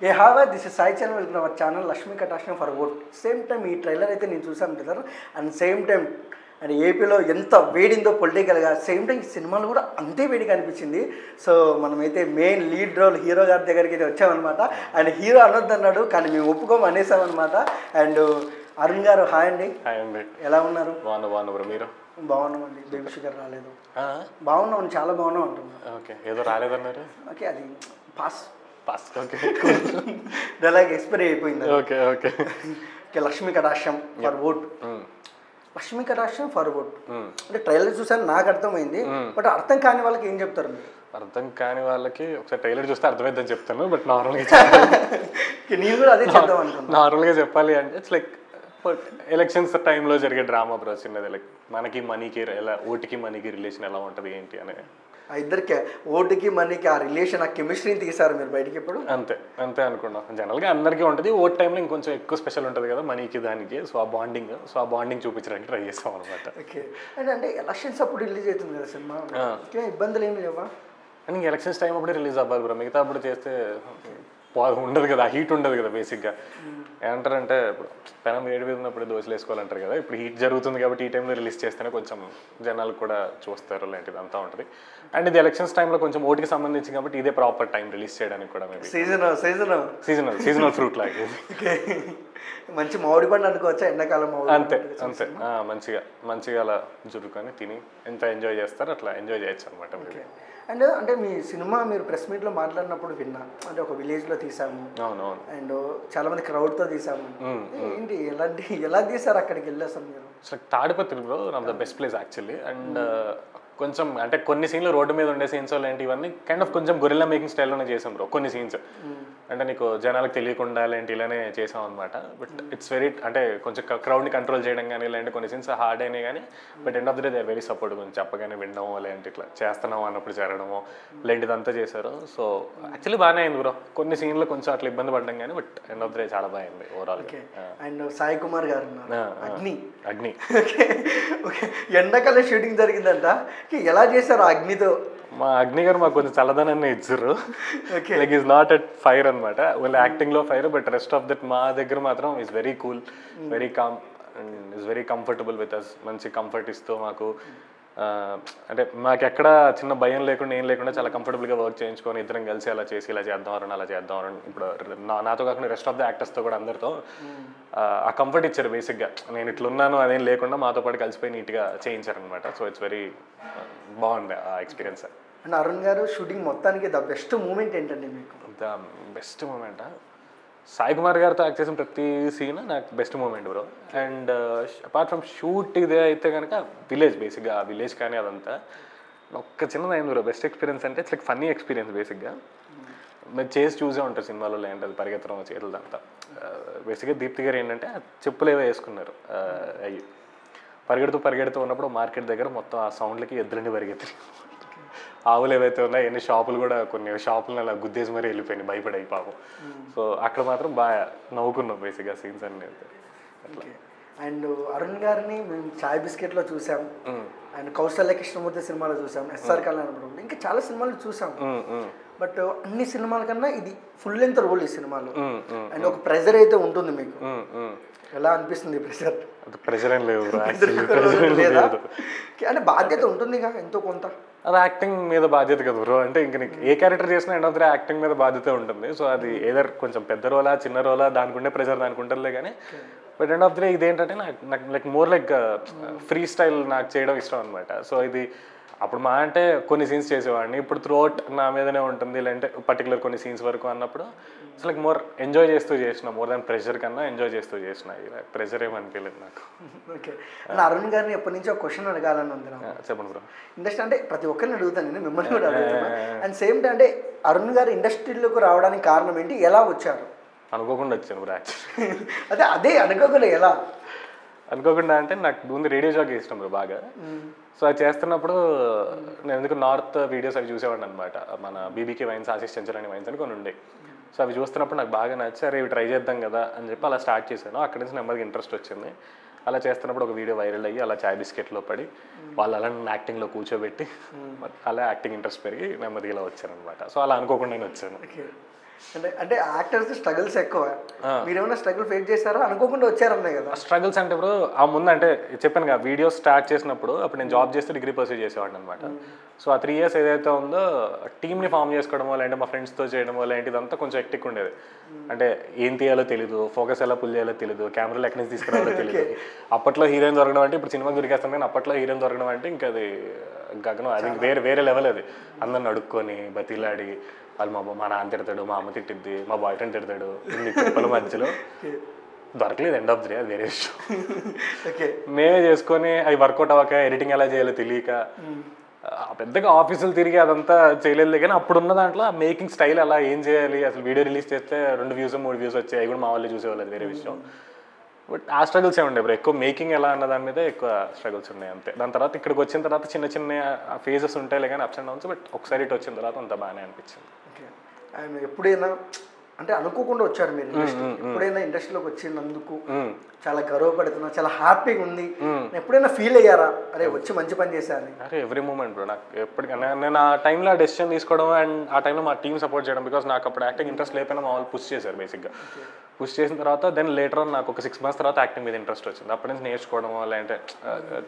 ఏ హావా this is Sai channel, welcome our channel Lakshmi Kataksham for vote. Same time ఈ trailer అయితే నేను చూసాను brother. And same time and ఏపీలో ఎంత వేడిందో పొలిటికల్గా, సేమ్ టైం ఈ సినిమాలు కూడా అంతే వేడిగా అనిపించింది. సో మనమైతే మెయిన్ లీడ్ రోల్ హీరో గారి దగ్గరికి అయితే వచ్చామన్నమాట. అండ్ హీరో అనొద్దు అన్నాడు కానీ మేము ఒప్పుకోము అనేసామన్నమాట. అండ్ అరుణ్ గారు హాయ్ అండి. హాయ్ అండి, ఎలా ఉన్నారు? బాగున్నా బ్రో, మీరు? బాగున్నామండి. బేబీ షుగర్ రాలేదు. బాగున్నాం, చాలా బాగున్నాం అంటున్నాం. ఓకే, ఏదో రాలేదన్నారు. ఓకే, అది పాస్. ఓకే, అలాగే ఎక్స్పైరీ అయిపోయింది. Okay okay okay, Lakshmi Kataksham for vote. Lakshmi Kataksham for vote అంటే ట్రైలర్ చూసాను, నాకు అర్థమైంది. బట్ అర్థం కాని వాళ్ళకి ఏం చెప్తారు మీరు? అర్థం కాని వాళ్ళకి ఒకసారి ట్రైలర్ చూస్తే అర్థమైందని చెప్తాను. బట్ నార్మల్గా నేను కూడా అదే చెప్తాం అనుకున్నాను. నార్మల్గా చెప్పాలి అంటే ఇట్స్ లైక్ ఎలక్షన్స్ టైంలో జరిగే డ్రామా బ్రో. చిన్నది లైక్ మనకి మనీకి ఎలా, ఓటుకి మనీకి రిలేషన్ ఎలా ఉంటుంది ఏంటి అని. ఆ ఇద్దరికి ఓటుకి మనీకి ఆ రిలేషన్, ఆ కెమిస్ట్రీని తీసారు మీరు బయటికి ఇప్పుడు. అంతే అనుకున్నాం. జనరల్గా అందరికీ ఉంటుంది, ఓట్ టైంలో ఇంకొంచెం ఎక్కువ స్పెషల్ ఉంటుంది కదా మనీకి దానికి. సో ఆ బాండింగ్ చూపించడానికి ట్రై చేస్తాం అనమాట. ఓకే, అంటే ఎలక్షన్స్ అప్పుడు రిలీజ్ అవుతుంది కదా సినిమా, ఇబ్బందులు ఏమి లేవా? అండ్ ఇంక ఎలక్షన్స్ టైం అప్పుడే రిలీజ్ అవ్వాలి బ్రో. మిగతా అప్పుడు చేస్తే ఉండదు కదా, హీట్ ఉండదు కదా. బేసిక్గా ఏమంటారంటే ఇప్పుడు పెనం వేడి మీద ఉన్నప్పుడు దోశలు వేసుకోవాలంటారు కదా. ఇప్పుడు హీట్ జరుగుతుంది కాబట్టి ఈ టైంలో రిలీజ్ చేస్తేనే కొంచెం జనాలు కూడా చూస్తారు, లాంటిది అంతా ఉంటుంది. అండ్ ఇది ఎలక్షన్స్ టైంలో కొంచెం ఓటుకి సంబంధించి కాబట్టి ఇదే ప్రాపర్ టైం రిలీజ్ చేయడానికి కూడా. మేబీ సీజనల్ ఫ్రూట్ లాగే. మంచి మామిడి పండు అనుకోవచ్చా, ఎండాకాలం అంతే మంచిగా అలా జురుకొని తిని ఎంత ఎంజాయ్ చేస్తారు అట్లా ఎంజాయ్ చేయొచ్చు అనమాట. అంటే మీ సినిమా మీరు ప్రెస్ మీట్లో మాట్లాడినప్పుడు విన్నా, అంటే ఒక విలేజ్లో తీసాము. అవునవును. అండ్ చాలా మంది క్రౌడ్తో తీసాము. ఏంటి ఎలా తీసారు అక్కడికి వెళ్ళి అసలు మీరు? తాడిపత్రిలో the best place actually. And కొంచెం అంటే కొన్ని సీన్లు రోడ్డు మీద ఉండే సీన్స్ లాంటి ఇవన్నీ కైండ్ ఆఫ్ కొంచెం గొరిల్లా మేకింగ్ స్టైల్లోనే చేసాం బ్రో. కొన్ని సీన్స్ అంటే నీకు జనాలకు తెలియకుండా లాంటి ఇలానే చేసాం అనమాట. బట్ ఇట్స్ వెరీ అంటే కొంచెం క్రౌడ్ని కంట్రోల్ చేయడం కానీ ఇలాంటి కొన్ని సీన్స్ హార్డ్ అయినాయి కానీ but end of the day they very support. కొంచెం చెప్పగానే వినడం లేదంటే ఇట్లా చేస్తున్నాం అన్నప్పుడు చేరడము ఇలాంటిదంతా చేశారు. సో యాక్చువల్లీ బాగానే అయింది బ్రో. కొన్ని సీన్లు కొంచెం అట్లా ఇబ్బంది పడ్డం కానీ but end of the day చాలా బాగా అయింది ఓవరాల్. అండ్ సాయి కుమార్ గారు అగ్ని ఓకే, ఎండాకాలం షూటింగ్ జరిగిందంట, ఎలా చేశారు ఆ అగ్నితో? మా అగ్ని గారు మాకు కొంచెం చల్లదనాన్ని ఇచ్చారు. Like is not at fire అనమాట, ఓన్లీ యాక్టింగ్లో fire. But rest of that మా దగ్గర మాత్రం is very cool, very calm and is very comfortable with us. మంచి కంఫర్ట్ ఇస్తూ మాకు అంటే మాకు ఎక్కడ చిన్న భయం లేకుండా ఏం లేకుండా చాలా కంఫర్టబుల్గా వర్క్ చేయించుకొని ఇద్దరం కలిసి అలా చేసి ఇలా చేద్దాం అలా చేద్దాం. ఇప్పుడు నాతో కాకుండా రెస్ట్ ఆఫ్ ద యాక్టర్స్తో కూడా అందరితో ఆ కంఫర్ట్ ఇచ్చారు. బేసిక్గా నేను ఇట్లున్నాను అదేం లేకుండా మాతో పాటు కలిసిపోయి నీట్గా చేయించారనమాట. సో ఇట్స్ వెరీ బాగుంది ఆ ఎక్స్పీరియన్స్. అండ్ అరుణ్ గారు షూటింగ్ మొత్తానికి ద బెస్ట్ మూమెంట్ ఏంటండి మీకు? ద బెస్ట్ మూమెంటా, సాయి కుమార్ గారితో యాక్ట్ చేసిన ప్రతి సీన్ నాకు best moment bro. And apart from shoot ఇదే అయితే కనుక విలేజ్, బేసిక్గా ఆ విలేజ్ కానీ అదంతా ఒక్క చిన్నది అయింది బ్రో. బెస్ట్ ఎక్స్పీరియన్స్ అంటే ఇట్స్ లైక్ ఫన్నీ ఎక్స్పీరియన్స్. బేసిక్గా మీరు చేసి చూసే ఉంటారు సినిమాలో లేదంటే అది పరిగెత్తడం చేతులదంతా. బేసిక్గా దీప్తి గారు ఏంటంటే చెప్పులు ఏవో వేసుకున్నారు, అయ్యి పరిగెడుతూ ఉన్నప్పుడు మార్కెట్ దగ్గర మొత్తం ఆ సౌండ్లకి ఎద్దులని పరిగెత్తి ఆవులు ఏవైతే ఉన్నాయో ఎన్ని షాపులు కూడా కొన్ని షాపులను అలా గుద్దేసి మరీ వెళ్ళిపోయినాయి భయపడాయి పాపం. సో అక్కడ మాత్రం బాగా నవ్వుకున్నాం బేసిక్గా సీన్స్ అన్నీ అట్లా. అండ్ అరుణ్ గారిని మేము చాయ్ బిస్కెట్లో చూసాం, అండ్ కౌశల్య కృష్ణమూర్తి సినిమాలో చూసాం, ఎస్ఆర్ కళ్యాణపురం, ఇంకా చాలా సినిమాలు చూసాం. బట్ అన్ని సినిమాల కన్నా ఇది ఫుల్ లెంత్ రోల్ ఈ సినిమాలో. అండ్ ఒక ప్రెజర్ అయితే ఉంటుంది మీకు, ఎలా అనిపిస్తుంది ప్రెజర్? ప్రెజర్ ఏం లేదు అంటే బాధ్యత ఉంటుంది ఎంతో కొంత. అది యాక్టింగ్ మీద బాధ్యత కదా బ్రో. అంటే ఇంక నీకు ఏ క్యారెక్టర్ చేసినా end of the day acting మీద బాధ్యత ఉంటుంది. సో అది ఏదర్ కొంచెం పెద్ద రోలా చిన్న రోలా దానికి ఉండే ప్రెజర్ దానికి ఉంటుందిలే కానీ but end of the day ఇదేంటంటే నాకు like more like free style నాకు చేయడం ఇష్టం అనమాట. సో ఇది అప్పుడు మా అంటే కొన్ని సీన్స్ చేసేవాడిని, ఇప్పుడు త్రూఅవుట్ నా మీదనే ఉంటుంది. లేదంటే పర్టికులర్ కొన్ని సీన్స్ వరకు అన్నప్పుడు అసలు లైక్ మోర్ ఎంజాయ్ చేస్తూ చేసిన, మోర్ దాన్ ప్రెషర్ కన్నా ఎంజాయ్ చేస్తూ చేసిన. ప్రెషర్ ఏమనిపించలేదు నాకు. ఓకే, అరుణ్ గారిని ఎప్పటి నుంచో క్వశ్చన్ అడగాలని ఉంది. చెప్పండి బ్రో. ఇండస్ట్రీ అంటే ప్రతి ఒక్కరిని అడుగుతాను నేను, మిమ్మల్ని కూడా అడుగుతాను. అండ్ సేమ్ టైం అంటే అరుణ్ గారు ఇండస్ట్రీలోకి రావడానికి కారణం ఏంటి, ఎలా వచ్చారు? అనుకోకుండా వచ్చాను బ్రో యాక్చువల్లీ. అదే అనుకోకుండా ఎలా? అనుకోకుండా అంటే నాకు ముందు రేడియో జాకీ ఇష్టం బ్రో బాగా. సో అది చేస్తున్నప్పుడు నేను ఎందుకు నార్త్ వీడియోస్ అవి చూసేవాడిని అనమాట. మన బీబీకే వైన్స్, ఆశీష్ చెంచల్ అని వైన్స్ అని కొన్ని ఉండే. సో అవి చూస్తున్నప్పుడు నాకు బాగా నచ్చారు, ఇవి ట్రై చేద్దాం కదా అని చెప్పి అలా స్టార్ట్ చేశాను. అక్కడి నుంచి నెమ్మదిగా ఇంట్రెస్ట్ వచ్చింది. అలా చేస్తున్నప్పుడు ఒక వీడియో వైరల్ అయ్యి అలా చాయ్ బిస్కెట్లో పడి వాళ్ళు అలా యాక్టింగ్లో కూర్చోబెట్టి అలా యాక్టింగ్ ఇంట్రెస్ట్ పెరిగి నెమ్మదిగా వచ్చాను అనమాట. సో అలా అనుకోకుండానే వచ్చాను. అంటే అంటే యాక్టర్స్ స్ట్రగుల్స్ ఎక్కువ. మీరేమైనా స్ట్రగుల్ ఫేస్ చేశారా? అనుకోకుండా వచ్చారన్నాయి కదా. స్ట్రగుల్స్ అంటే ఇప్పుడు ఆ ముందు అంటే చెప్పాను కదా, వీడియో స్టార్ట్ చేసినప్పుడు అప్పుడు నేను జాబ్ చేస్తే డిగ్రీ పర్సూ చేసేవాడిని అనమాట. సో ఆ 3 years ఏదైతే ఉందో టీమ్ని ఫామ్ చేసుకోవడమో, లేదంటే మా ఫ్రెండ్స్తో చేయడమో లాంటిదంతా కొంచెం ఎక్టిక్ ఉండేది. అంటే ఏం తీయాలో తెలీదు, ఫోకస్ ఎలా పుల్ చేయాలో తెలీదు, కెమెరాలు ఎక్కడి నుంచి తీసుకురావాలో తెలియదు. అప్పట్లో హీరోయిన్ దొరకడం అంటే ఇప్పుడు సినిమా దొరికేస్తాం, కానీ అప్పట్లో హీరోయిన్ దొరకడం అంటే ఇంకా అది గగనం, అది వేరే లెవెల్. అది అందరిని అడుక్కొని బతిలాడి, వాళ్ళు మా నాన్న తిడతాడు, మా అమ్మ తిట్టిద్ది, మా బాయ్ ఫ్రెండ్ తిడతాడు, ఇన్ని తిప్పల మధ్యలో దొరకలేదు. ఎండ్ ఆఫ్ ది డే అది వేరే విషయం. మేమే చేసుకొని అవి వర్కౌట్ అవ్వక, ఎడిటింగ్ ఎలా చేయాలో తెలియక పెద్దగా ఆఫీసులు తిరిగి అదంతా చేయలేదు. కానీ అప్పుడున్న దాంట్లో ఆ మేకింగ్ స్టైల్ అలా ఏం చేయాలి, అసలు వీడియో రిలీజ్ చేస్తే 2 views 3 views వచ్చాయి, అవి కూడా మా వాళ్ళు చూసేవాళ్ళు, అది వేరే విషయం. బట్ ఆ స్ట్రగుల్స్ ఏమి ఉండేవి, ఎక్కువ మేకింగ్ ఎలా అన్న దాని మీద ఎక్కువ స్ట్రగుల్స్ ఉన్నాయి అంతే. దాని తర్వాత ఇక్కడికి వచ్చిన తర్వాత చిన్న ఫేజెస్ ఉంటాయి కానీ అప్స్ అండ్ డౌన్స్. బట్ ఒకసారి ఇటు వచ్చిన తర్వాత అంత బాగానే అనిపించింది. ఓకే. ఆయన ఎప్పుడైనా అంటే అనుకోకుండా వచ్చారు మీరు ఇండస్ట్రీకి, ఎప్పుడైనా ఇండస్ట్రీలోకి వచ్చినందుకు చాలా గర్వపడుతున్నా, చాలా హ్యాపీగా ఉంది, ఎప్పుడైనా ఫీల్ అయ్యారా అరే వచ్చి మంచి పని చేశాను? అరే ఎవ్రీ మూమెంట్ బ్రో. నాకు ఎప్పటికైనా నేను ఆ టైంలో ఆ డెసిషన్ తీసుకోవడం అండ్ ఆ టైంలో మా టీం సపోర్ట్ చేయడం, బికాస్ నాకు అప్పుడు యాక్టింగ్ ఇంట్రెస్ట్ లేకపోయినా మా వాళ్ళు పుష్ చేశారు బేసిక్గా. పుష్ చేసిన తర్వాత దెన్ లేటర్ ఆన్ నాకు ఒక 6 months తర్వాత యాక్టింగ్ మీద ఇంట్రెస్ట్ వచ్చింది. అప్పటి నుంచి నేర్చుకోవడం లేదంటే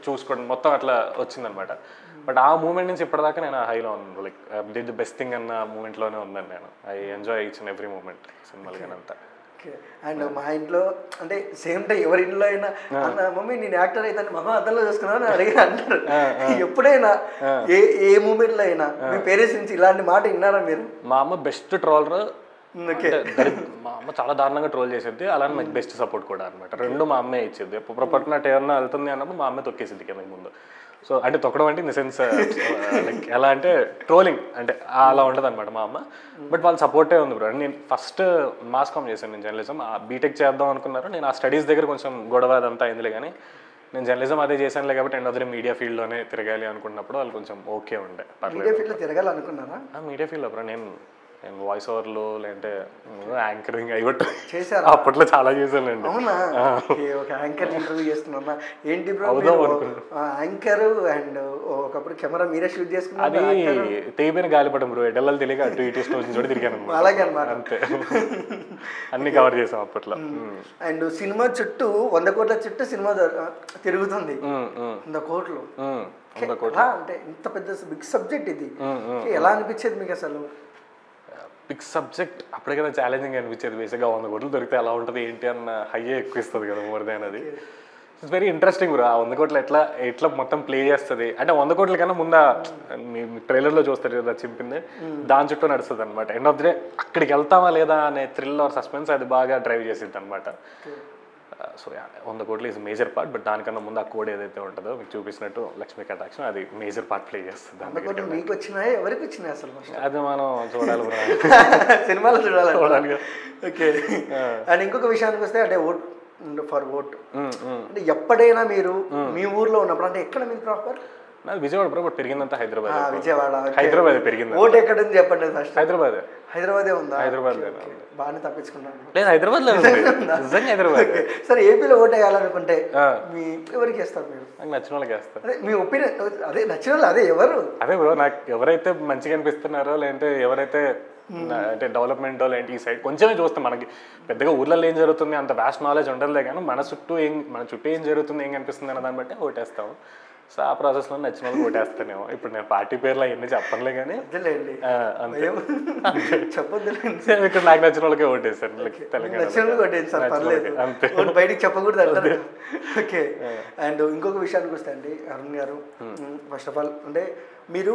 చూసుకోవడం మొత్తం అట్లా వచ్చిందనమాట. బట్ ఆ మూమెంట్ నుంచి ఇప్పటిదాకా నేను హైలో ఉన్నాను. Like did the best thing అన్న మూమెంట్లోనే ఉన్నాను నేను. I enjoy each and every moment సినిమాలు కానీ అంతా. ఓకే. అండ్ మా ఇంట్లో అంటే సేమ్ టైం ఎవరి ఇంట్లో అయినా అన్న మమ్మీ నేను యాక్టర్ అయితే మమ్మ అద్దంలో చూసుకున్నాను అని అడిగి అంటారు. ఎప్పుడైనా ఏ మూమెంట్లో అయినా మీ పేరెంట్స్ నుంచి ఇలాంటి మాట విన్నారా మీరు? మా అమ్మ బెస్ట్ ట్రోలర్. మా అమ్మ చాలా దారుణంగా ట్రోల్ చేసేది, అలానే నాకు బెస్ట్ సపోర్ట్ కూడా అనమాట. రెండు మా అమ్మే ఇచ్చేది. పొరపాటున ఏమన్నా వెళ్తుంది అన్నప్పుడు మా అమ్మే తొక్కేసింది కిందకి ముందు. సో అంటే తొక్కడం అంటే ఇన్ ద సెన్స్ లైక్ ఎలా అంటే ట్రోలింగ్ అంటే అలా ఉంటుంది అనమాట మా అమ్మ. బట్ వాళ్ళు సపోర్టే ఉంది బ్రో. నేను ఫస్ట్ మాస్ కామ్ చేశాను, నేను జర్నలిజం బీటెక్ చేద్దాం అనుకున్నారు. నేను ఆ స్టడీస్ దగ్గర కొంచెం గొడవ అదంతా అయిందిలే, కానీ నేను జర్నలిజం అదే చేశానులే కాబట్టి end of the day media ఫీల్డ్లోనే తిరగాలి అనుకున్నప్పుడు వాళ్ళు కొంచెం ఓకే ఉండే. మీడియా ఫీల్డ్లో తిరగాలనుకున్నారా? మీడియా ఫీల్డ్లో బ్రో నేను వాయిస్ ఓవర్లు లేదంటే యాంకరింగ్ అయ్యొట్టు చేశారు. అప్పట్లో చాలా చేశానండి. అవునా? ఒక యాంకర్ ఇంటర్వ్యూ చేస్తున్నా ఏంటి బ్రో యాంకర్ అండ్ ఒకప్పుడు కెమెరా మీరే షూట్ చేసుకున్నారు. అది తెగిపోయిన గాలిపడం బ్రో, ఎడల్లో తెలియక అటు ఇటు స్టోర్స్ చోట తిరిగాను. అలాగే అనమాట. అంతే, అన్ని కవర్ చేసాం అప్పట్లో. అండ్ సినిమా చుట్టూ 100 కోట్ల చుట్టూ సినిమా తిరుగుతుంది. 100 కోట్లు అంటే ఇంత పెద్ద బిగ్ సబ్జెక్ట్ ఇది. ఎలా అనిపించేది మీకు అసలు? బిగ్ సబ్జెక్ట్ అప్పటికైనా ఛాలెంజింగ్ అనిపించేది. బేసిక్గా 100 కోట్లు దొరికితే ఎలా ఉంటుంది ఏంటి అన్న హైయే ఎక్కువ ఇస్తుంది కదా మోర్ దాన్. అది ఇట్స్ వెరీ ఇంట్రెస్టింగ్ బ్రో. ఆ 100 కోట్లు ఎట్లా మొత్తం ప్లే చేస్తుంది అంటే 100 కోట్ల కన్నా ముందు మీ ట్రైలర్లో చూస్తారు కదా చింపింది, దాని చుట్టూ నడుస్తుంది అనమాట. ఎండ్ ఆఫ్ ది డే అక్కడికి వెళ్తామా లేదా అనే థ్రిల్ ఆర్ సస్పెన్స్ అది బాగా డ్రైవ్ చేసింది అనమాట. సో 100 కోట్లు ఈజ్ మేజర్ పార్ట్. బట్ దానికన్నా ముందు ఆ కోడ్ ఏదైతే ఉంటుందో మీకు చూపించినట్టు లక్ష్మీ కటాక్షం అది మేజర్ పార్ట్ ప్లే చేస్తుంది. మీకు వచ్చినాయి ఎవరికి వచ్చినాయి అసలు? అది మనం చూడాలి బ్రో, సినిమాలో చూడాలి. ఓకే. అండ్ ఇంకొక విషయానికి వస్తే అంటే ఓట్ ఫర్ ఓట్ అంటే ఎప్పుడైనా మీరు మీ ఊర్లో ఉన్నప్పుడు అంటే ఎక్కడ మీరు ప్రాపర్? నాది విజయవాడ బ్రో, బట్ పెరిగిందంతా హైదరాబాద్. హైదరాబాద్ పెరిగింది. ఓట్ ఎక్కడ ఉంది చెప్పండి ఫస్ట్. హైదరాబాదే ఉందా? హైదరాబాద్ బాగానే తప్పించుకున్నాను. లేదు హైదరాబాద్లో నిజంగా హైదరాబాద్. సరే ఏపీలో ఓట్ వేయాలనుకుంటే మీ ఎవరికి వేస్తారు మీరు? నాకు నచ్చిన వాళ్ళకి వేస్తారు. అదే మీ ఒపీనియన్, అదే నచ్చిన వాళ్ళు అదే ఎవరు? అదే బ్రో, నాకు ఎవరైతే మంచిగా అనిపిస్తున్నారో లేదంటే ఎవరైతే అంటే డెవలప్మెంట్ లేంటి ఈ సైడ్ కొంచెమే చూస్తాం. మనకి పెద్దగా ఊర్లలో ఏం జరుగుతుంది అంత వ్యాస్ట్ నాలెడ్జ్ ఉండదులే, కానీ మన చుట్టూ ఏం జరుగుతుంది ఏం కనిపిస్తుంది అన్న దాన్ని బట్టి ఓటేస్తాము. సో ఆ ప్రాసెస్లో నచ్చిన వాళ్ళు ఓటేస్తానేమో. ఇప్పుడు నేను పార్టీ పేర్లు అవన్నీ చెప్పనులే, కానీ చెప్పొద్దులేండి. ఇక్కడ నాకు నచ్చిన వాళ్ళకే ఓటేస్తాను. అంతే, బయటికి చెప్పకూడదు అంటారు. ఓకే. అండ్ ఇంకొక విషయానికి వస్తే అండి అరుణ్ గారు, ఫస్ట్ ఆఫ్ ఆల్ అంటే మీరు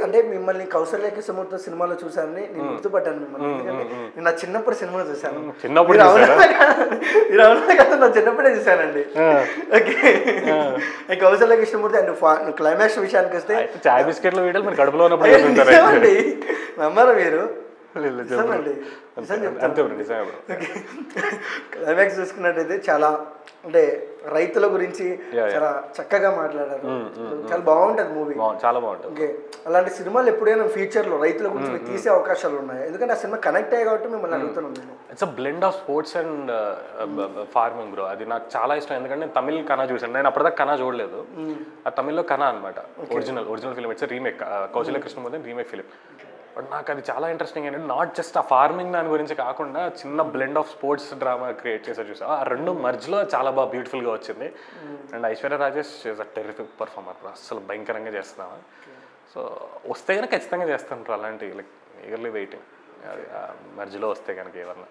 అంటే మిమ్మల్ని కౌశల్యకి సమర్థ సినిమాలో చూసానని నేను గుర్తుపట్టాను మిమ్మల్ని. ఎందుకంటే నేను నా చిన్నప్పుడు సినిమా చూశాను. చిన్నప్పుడు మీరు అవునా కదా, నా చిన్నప్పుడే చూశానండి. Okay. Kausalya Krishnamurthy and climax విషయానికి వస్తే చాయ్ బిస్కెట్ల వీడియోలు మీరు కడుపులో ఉన్నప్పుడు నమ్మారా మీరు? క్లైమాక్స్ చూసుకున్నట్టయితే చాలా అంటే రైతుల గురించి చాలా చక్కగా మాట్లాడారు. చాలా బాగుంటుంది మూవీ, చాలా బాగుంటుంది. ఓకే. అలాంటి సినిమాలు ఎప్పుడైనా ఫ్యూచర్లో రైతుల గురించి తీసే అవకాశాలు ఉన్నాయి? ఎందుకంటే ఆ సినిమా కనెక్ట్ అయ్యాయి కాబట్టి మిమ్మల్ని అడుగుతున్నాను నేను. It's a blend of sports and farming bro. అది నాకు చాలా ఇష్టం, ఎందుకంటే నేను తమిళ్ కన్నా చూసాను. నేను అప్పటిదాకా కన్నా చూడలేదు. ఆ తమిళ్లో కన్నా అనమాట original film. It's remake, Kausalya Krishnamurthy remake film. But నాకు అది చాలా ఇంట్రెస్టింగ్ ఏంటంటే నాట్ జస్ట్ ఆ ఫార్మింగ్ దాని గురించి కాకుండా చిన్న blend of sports drama create చేశారు చూసా ఆ రెండు మర్జ్లో చాలా బాగా బ్యూటిఫుల్గా వచ్చింది. And Aishwarya Rajesh is a terrific performer, అసలు భయంకరంగా చేస్తున్నావా. సో వస్తే కనుక ఖచ్చితంగా చేస్తాను అలాంటి లైక్ ఈగర్లీ వెయిటింగ్ అది మర్జ్లో వస్తే కనుక ఏమన్నా.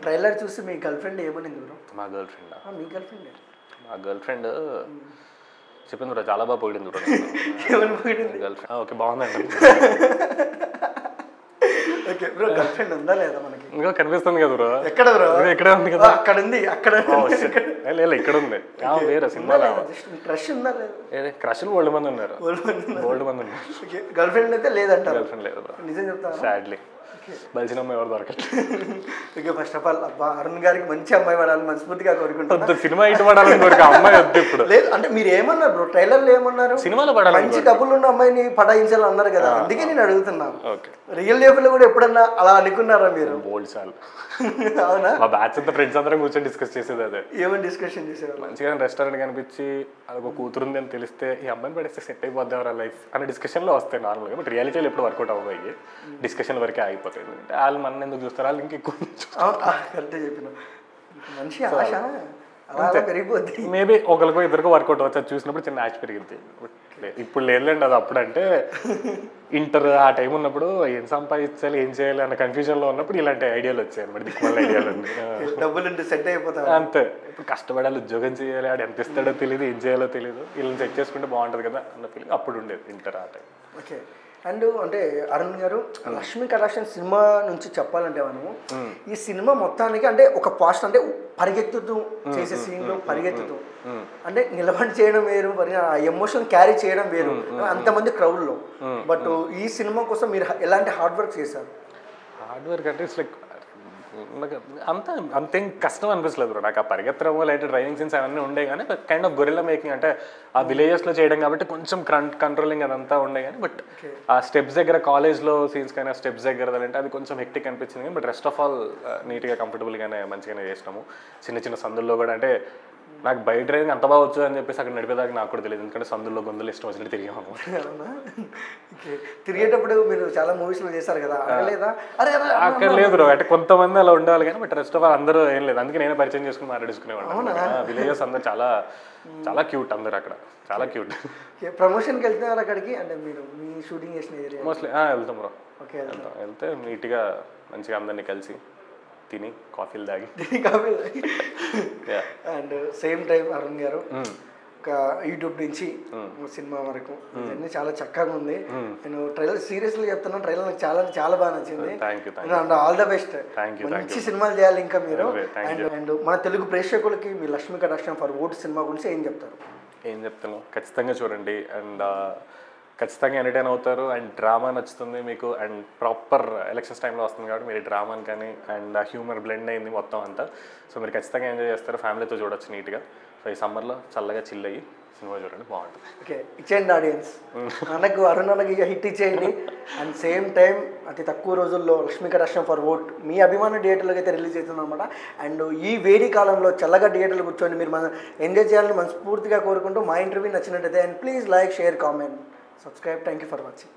ట్రైలర్ చూసి మీ గర్ల్ ఫ్రెండ్ ఏమనింది బ్రో? మా గర్ల్ ఫ్రెండ్ మీ గర్ల్ ఫ్రెండ్ మా గర్ల్ ఫ్రెండ్ చెప్పింది బ్రో, చాలా బాగా పొగిడింది బ్రో. ఏమని పొగిడింది? గర్ల్ ఫ్రెండ్ ఓకే బాగుందండి. ఓకే బ్రో, గర్ల్ ఫ్రెండ్ ఉందా లేదా మనకి? ఇంకా కనిపిస్తుంది కదా బ్రో. ఎక్కడ బ్రో? ఇక్కడే ఉంది కదా. అక్కడ ఉంది, అక్కడ లేదు ఇక్కడ ఉంది. వేరే సినిమాలో క్రష్ ఉందా లేదా? ఏదే క్రష్లు ఓల్డ్ మంది ఉన్నారు, ఓల్డ్ మంది ఉన్నారు. గర్ల్ ఫ్రెండ్ అయితే లేదంట. గర్ల్ ఫ్రెండ్ లేదు బ్రో, నిజం చెప్తా సాడ్లీ. బలిసిన అమ్మాయి ఎవరు దొరకట్లేదు. ఓకే, ఫస్ట్ ఆఫ్ ఆల్ అబ్బా అరుణ్ గారికి మంచి అమ్మాయి పడాలని మనస్ఫూర్తిగా కోరుకుంటున్నాను. సినిమా ఇటు పడాలని కోరిక అమ్మాయి వద్దు ఇప్పుడు. లేదు అంటే మీరు ఏమన్నారు బ్రో, ట్రైలర్లో ఏమన్నారు? సినిమాలో పడాలి, మంచి డబ్బులు ఉన్న అమ్మాయిని పడాయించాలి అన్నారు కదా, అందుకే నేను అడుగుతున్నాను. ఓకే, రియల్ లైఫ్ లో కూడా ఎప్పుడన్నా అలా అనుకున్నారా మీరు? బోల్డ్ సార్లు. అవునా? మా బ్యాచ్ అంతా ఫ్రెండ్స్ అందరం కూర్చొని డిస్కస్ చేసేది అదే. ఏమని డిస్కషన్ చేసేవాళ్ళు? మంచిగా రెస్టారెంట్ కనిపించి అదొక కూతురుంది అని తెలిస్తే ఈ అమ్మాయిని పడేస్తే సెట్ అయిపోద్ది ఎవరా లైఫ్ అనే డిస్కషన్లో వస్తాయి నార్మల్గా. బట్ రియాలిటీలో ఎప్పుడు వర్కౌట్ అవ్వయి, డిస్కషన్ వరకే ఆగిపోతాయి. అంటే వాళ్ళు మన ఎందుకు చూస్తారు, వాళ్ళు ఇంకెక్కువ కరెక్టే చెప్పిన. మంచి ఆశ అలా పెరిగిపోద్ది. మేబీ ఒకరికో ఇద్దరికో వర్కౌట్ అవచ్చు, అది చూసినప్పుడు చిన్న యాచ్ పెరిగింది. ఇప్పుడు లేదులేండి, అది అప్పుడు అంటే ఇంటర్ ఆ టైం ఉన్నప్పుడు ఏం సంపాదించాలి ఏం చేయాలి అన్న కన్ఫ్యూజన్లో ఉన్నప్పుడు ఇలాంటి ఐడియాలు వచ్చాయి అనమాట, దిక్కుమల్ల ఐడియాలు అన్నీ. డబ్బులు సెట్ అయిపోతాయి అంతే. ఇప్పుడు కష్టపడాలి, ఉద్యోగం చేయాలి, ఆడు ఎంత ఇస్తాడో తెలియదు, ఏం చేయాలో తెలియదు, వీళ్ళని సెట్ చేసుకుంటే బాగుంటుంది కదా అన్న ఫీలింగ్ అప్పుడు ఉండేది ఇంటర్ ఆ టైం. ఓకే. అండ్ అంటే అరుణ్ గారు, లక్ష్మీ కటాక్షం సినిమా నుంచి చెప్పాలంటే మనము ఈ సినిమా మొత్తానికి అంటే ఒక పాస్ట్ అంటే పరిగెత్తుతూ చేసే సీన్లో పరిగెత్తుతూ అంటే నిలబడి చేయడం వేరు, ఆ ఎమోషన్ క్యారీ చేయడం వేరు అంతమంది క్రౌడ్లో. బట్ ఈ సినిమా కోసం మీరు ఎలాంటి హార్డ్ వర్క్ చేశారు? హార్డ్ వర్క్ అంటే ఇట్స్ లైక్ అంతేం కష్టం అనిపించలేదు బ్రో నాకు. ఆ పరిగెత్తడం లైట్ డ్రైవింగ్ సీన్స్ అవన్నీ ఉండే కానీ కైండ్ ఆఫ్ గొరిల్లా మేకింగ్ అంటే ఆ విలేజెస్లో చేయడం కాబట్టి కొంచెం కంట్రోలింగ్ అదంతా ఉండే కానీ బట్ ఆ స్టెప్స్ దగ్గర కాలేజ్లో సీన్స్ కానీ ఆ స్టెప్స్ దగ్గర అంటే అది కొంచెం హెక్టిక్ అనిపించింది కానీ బట్ రెస్ట్ ఆఫ్ ఆల్ నీట్గా కంఫర్టబుల్గానే మంచిగానే చేసినాము. చిన్న చిన్న సందుల్లో కూడా అంటే నాకు బైక్ డ్రైవింగ్ అంత బాగా వచ్చు అని చెప్పేసి అక్కడ నడిపేదాకా నాకు కూడా తెలియదు, ఎందుకంటే సందుల్లో గొంతులు ఇష్టం వచ్చినట్టు తిరిగాము. తిరిగేటప్పుడు మీరు చాలా మూవీస్లో చేశారు కదా, అక్కడ లేదు అంటే కొంతమంది అలా ఉండాలి కానీ బట్ రెస్ట్ ఆఫ్ ఆల్ అందరూ ఏం లేదు, అందుకే నేనే పరిచయం చేసుకుని మాట్లాడుకునేవాడు. విలేజెస్ అందరూ చాలా చాలా క్యూట్, అందరు అక్కడ చాలా క్యూట్. ప్రమోషన్కి వెళ్తున్నారు అక్కడికి అంటే మీరు మీ షూటింగ్ చేసిన ఏరియా? మోస్ట్లీ వెళ్తాం బ్రో. ఓకే, వెళ్తే నీట్గా మంచిగా అందరినీ కలిసి తిని కాఫీలు తాగి అండ్ సేమ్ టైం అరుణ్ గారు ఒక యూట్యూబ్ నుంచి సినిమా వరకు ఇవన్నీ చాలా చక్కగా ఉంది. నేను ట్రైలర్ సీరియస్లీ చెప్తున్నాను, ట్రైలర్ నాకు చాలా చాలా బాగా నచ్చింది. అండ్ ఆల్ ద బెస్ట్, మంచి సినిమాలు చేయాలి ఇంకా మీరు. అండ్ మన తెలుగు ప్రేక్షకులకి మీ Lakshmi Kataksham for vote cinema గురించి ఏం చెప్తారు? ఏం చెప్తాను, ఖచ్చితంగా చూడండి అండ్ ఖచ్చితంగా ఎంటర్టైన్ అవుతారు అండ్ డ్రామా నచ్చుతుంది మీకు. అండ్ ప్రాపర్ ఎలక్షన్స్ టైంలో వస్తుంది కాబట్టి మీరు డ్రామాని కానీ అండ్ హ్యూమర్ బ్లెండ్ అయింది మొత్తం అంతా. సో మీరు ఖచ్చితంగా ఎంజాయ్ చేస్తారు, ఫ్యామిలీతో చూడొచ్చు నీట్గా. సో ఈ సమ్మర్లో చల్లగా చిల్ అయ్యి సినిమా చూడండి, బాగుంటుంది. ఓకే, ఇచ్చేయండి ఆడియన్స్, మనకు అరుణ్ అన్నకి హిట్ ఇచ్చేయండి. అండ్ సేమ్ టైం అతి తక్కువ రోజుల్లో లక్ష్మీ కటాక్షం ఫర్ ఓట్ మీ అభిమాన థియేటర్లకు అయితే రిలీజ్ అవుతుంది అనమాట. అండ్ ఈ వేడి కాలంలో చల్లగా థియేటర్లు కూర్చొని మీరు మన ఎంజాయ్ చేయాలని మనస్ఫూర్తిగా కోరుకుంటూ మా ఇంటర్వ్యూ నచ్చినట్టయితే and please like, share, comment, subscribe. Thank you for watching.